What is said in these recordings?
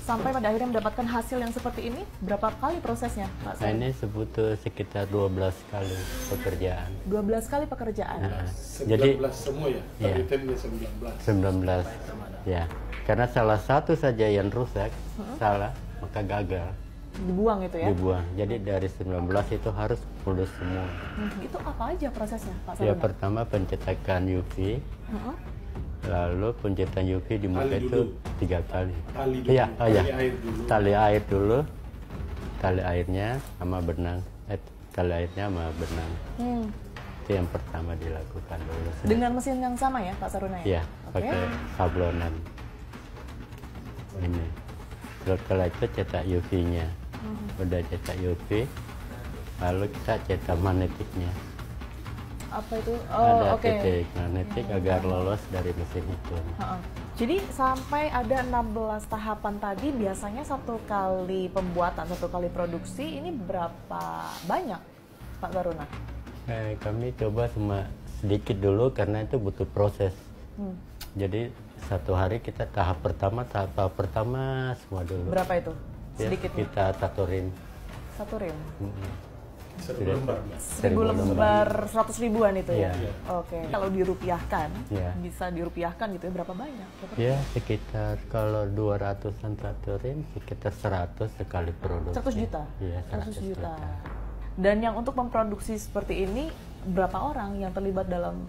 sampai pada akhirnya mendapatkan hasil yang seperti ini, berapa kali prosesnya, Pak? Nah, ini sebutuh sekitar 12 kali pekerjaan. 12 kali pekerjaan. Nah, 19 jadi semua ya? Iya. Targetnya 19. 19. Ya, karena salah satu saja yang rusak, salah, maka gagal. Dibuang itu ya? Dibuang. Jadi dari 19 itu harus mulus semua. Itu apa aja prosesnya, Pak Ya, Saruna? pertama pencetakan UV, lalu pencetakan UV di muka Tali itu dulu. 3 kali. Tali dulu. Iya, oh ya. Tali air dulu. Tali air dulu, tali airnya sama benang. Tali airnya sama benang. Itu yang pertama dilakukan dulu. Dengan mesin yang sama ya, Pak Saruna ya? Iya, Oke. pakai sablonan. Ini. Setelah itu cetak UV-nya. Udah cetak UV, lalu kita cetak magnetiknya. Apa itu? Ada Oh, oke. titik magnetik agar lolos dari mesin itu. Ha-ha. Jadi sampai ada 16 tahapan tadi, biasanya satu kali pembuatan, satu kali produksi, ini berapa banyak, Pak Saruna? Kami coba cuma sedikit dulu karena itu butuh proses. Jadi satu hari kita tahap pertama semua dulu. Berapa itu? Ya, Sedikitnya? kita tatorin. Satu rim? 1 lembar. 1000 lembar, 100 ribuan itu ya? Iya. Oke. Kalau dirupiahkan, Iya. bisa dirupiahkan gitu ya, berapa banyak? Ya sekitar kalau 200-an tatorin sekitar 100 sekali produksi. 100 juta? Iya, 100 juta. Dan yang untuk memproduksi seperti ini, berapa orang yang terlibat dalam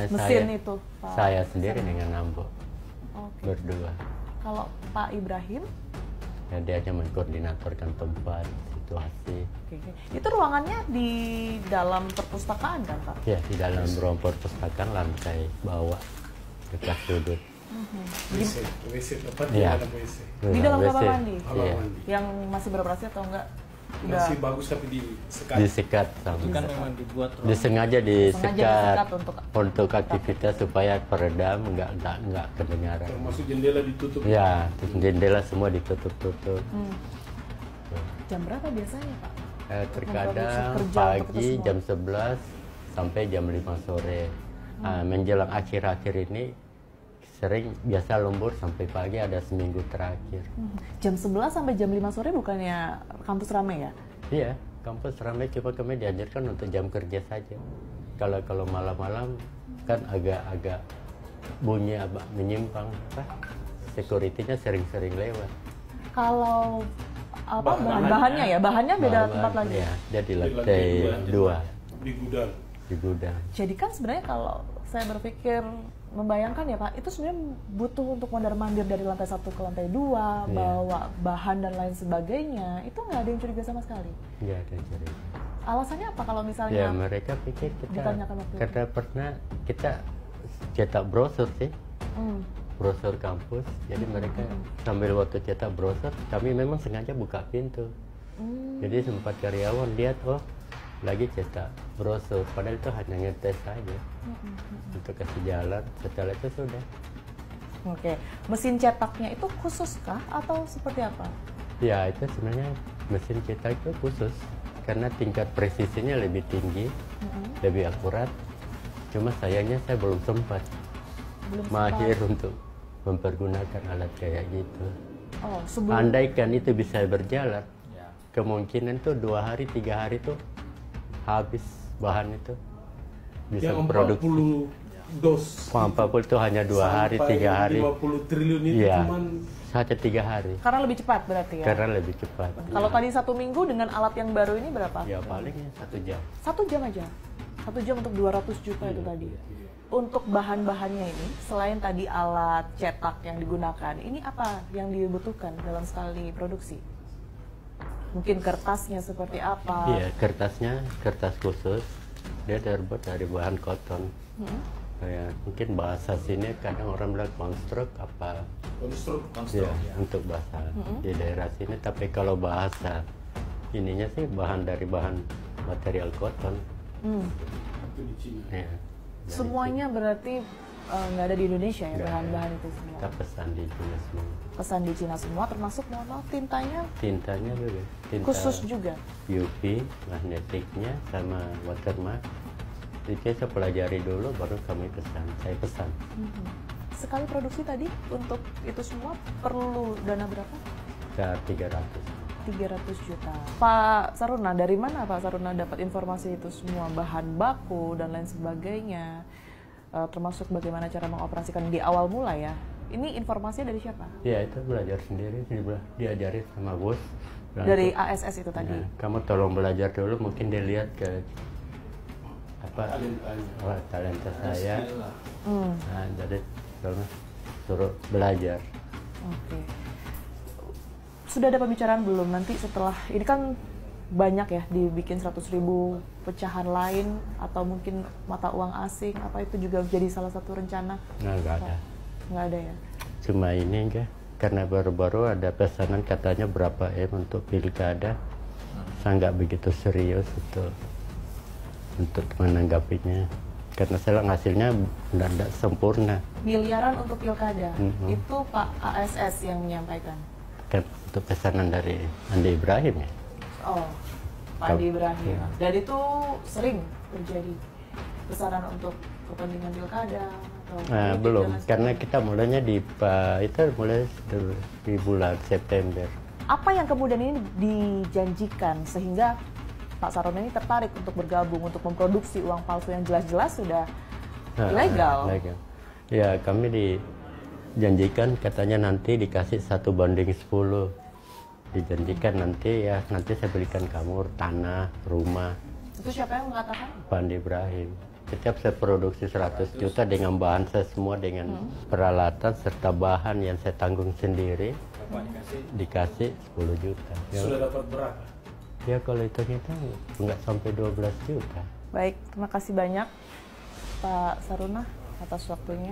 mesin itu, Pak? Saya sendiri dengan Nambo, Oke. berdua. Kalau Pak Ibrahim, Ya, dia hanya mengkoordinatorkan tempat, situasi. oke. Itu ruangannya di dalam perpustakaan kan, Pak? Ya, di dalam ruang perpustakaan lantai bawah dekat sudut. WC tempat Iya. di dalam WC. Di dalam WC. kamar mandi? Kamar Iya. mandi. Yang masih beroperasi atau enggak? Masih bagus tapi disekat. Disikat sama. Itu kan memang dibuat Disengaja Sengaja disikat disekat untuk aktivitas supaya peredam nggak kedengaran. Termasuk jendela ditutup. Ya, jendela semua ditutup-tutup. jam berapa biasanya, Pak? Terkadang Memproduksi kerja untuk itu pagi semua. jam 11 sampai jam 5 sore. Menjelang akhir-akhir ini sering biasa lembur sampai pagi, ada seminggu terakhir. Jam 11 sampai jam 5 sore bukannya kampus ramai ya? Iya, kampus ramai, cuma kami diajarkan untuk jam kerja saja. Kalau malam-malam kan agak bunyi menyimpang, security-nya sering-sering lewat. Kalau apa bahan-bahannya ya? Bahannya beda tempat lagi. Ya, dia di Di lantai lantai 2 Di gudang. di gudang. Jadi kan sebenarnya kalau saya berpikir membayangkan ya Pak, itu sebenarnya butuh untuk mondar-mandir dari lantai 1 ke lantai 2, bawa bahan dan lain sebagainya. Itu nggak ada yang curiga sama sekali. Nggak ada curiga. Alasannya apa kalau Ya, misalnya mereka pikir kita ditanyakan waktu itu? karena pernah kita cetak brosur sih, brosur kampus. Jadi mereka sambil waktu cetak brosur, kami memang sengaja buka pintu. Jadi sempat karyawan lihat, oh lagi cetak brosur, padahal itu hanya ngetes saja untuk kasih jalan. Setelah itu sudah. Oke, mesin cetaknya itu khususkah atau seperti apa? Ya, itu sebenarnya mesin cetak itu khusus karena tingkat presisinya lebih tinggi, lebih akurat. Cuma sayangnya saya belum sempat mahir untuk mempergunakan alat kayak gitu. Oh, sebelum Andaikan itu bisa berjalan, kemungkinan tuh 2 hari 3 hari tuh habis bahan itu bisa Yang produksi. 40 dos. 40 itu hanya 2 hari 3 hari. 50 triliun itu Iya, cuman saja 3 hari karena lebih cepat berarti ya. karena lebih cepat. Kalau tadi 1 minggu dengan alat yang baru ini berapa? Ya palingnya 1 jam. 1 jam aja. 1 jam untuk 200 juta itu tadi. Untuk bahan-bahannya ini, selain tadi alat cetak yang digunakan, ini apa yang dibutuhkan dalam sekali produksi? Mungkin kertasnya seperti apa? Iya, kertasnya kertas khusus. Dia terbuat dari bahan koton. Kayak mungkin bahasa sini kadang orang bilang konstruk apa? konstruk. Ya, untuk bahasa di daerah sini. Tapi kalau bahasa ininya sih dari bahan material koton. Itu di Cina. Ya, dari Semuanya berarti nggak ada di Indonesia ya, Nggak bahan-bahan ada. itu semua. kita pesan di Cina semua. Pesan di Cina semua, termasuk mohon maaf tintanya Tintanya juga. Tinta khusus juga. UV, magnetiknya sama watermark. Jadi saya pelajari dulu baru saya pesan. Sekali produksi tadi untuk itu semua perlu dana berapa? sekitar 300. 300 juta. Pak Saruna, dari mana Pak Saruna dapat informasi itu semua, bahan baku dan lain sebagainya, termasuk bagaimana cara mengoperasikan di awal mula ya? Ini informasinya dari siapa? Ya itu belajar sendiri, diajarin sama bos. Dari ASS itu tadi? Ya, kamu tolong belajar dulu, mungkin dia lihat ke talenta saya. Nah, jadi suruh belajar. Oke. Sudah ada pembicaraan belum nanti setelah ini kan banyak ya dibikin 100.000 pecahan lain atau mungkin mata uang asing, apa itu juga jadi salah satu rencana? Nah, nggak ada. Nggak ada ya? Cuma ini enggak, karena baru-baru ada pesanan katanya berapa untuk pilkada. Saya nggak begitu serius untuk menanggapinya. Karena saya hasilnya tidak sempurna. Miliaran untuk pilkada, itu Pak ASS yang menyampaikan? Kan untuk pesanan dari Andi Ibrahim ya. Oh, Pak Andi Ibrahim. Dan itu sering terjadi pesanan untuk kepentingan pilkada? Nah, belum, karena kita mulainya mulai di bulan September. Apa yang kemudian ini dijanjikan sehingga Pak Saruna ini tertarik untuk bergabung, untuk memproduksi uang palsu yang jelas-jelas sudah ilegal? Ya, kami dijanjikan katanya nanti dikasih 1:10. Dijanjikan nanti saya belikan kamu tanah, rumah. Itu siapa yang mengatakan? Pak Andi Ibrahim. Setiap saya produksi 100 juta dengan bahan saya semua, dengan peralatan serta bahan yang saya tanggung sendiri, dikasih 10 juta. Sudah dapat berapa? Ya kalau itu kita nggak sampai 12 juta. Baik, terima kasih banyak Pak Saruna atas waktunya.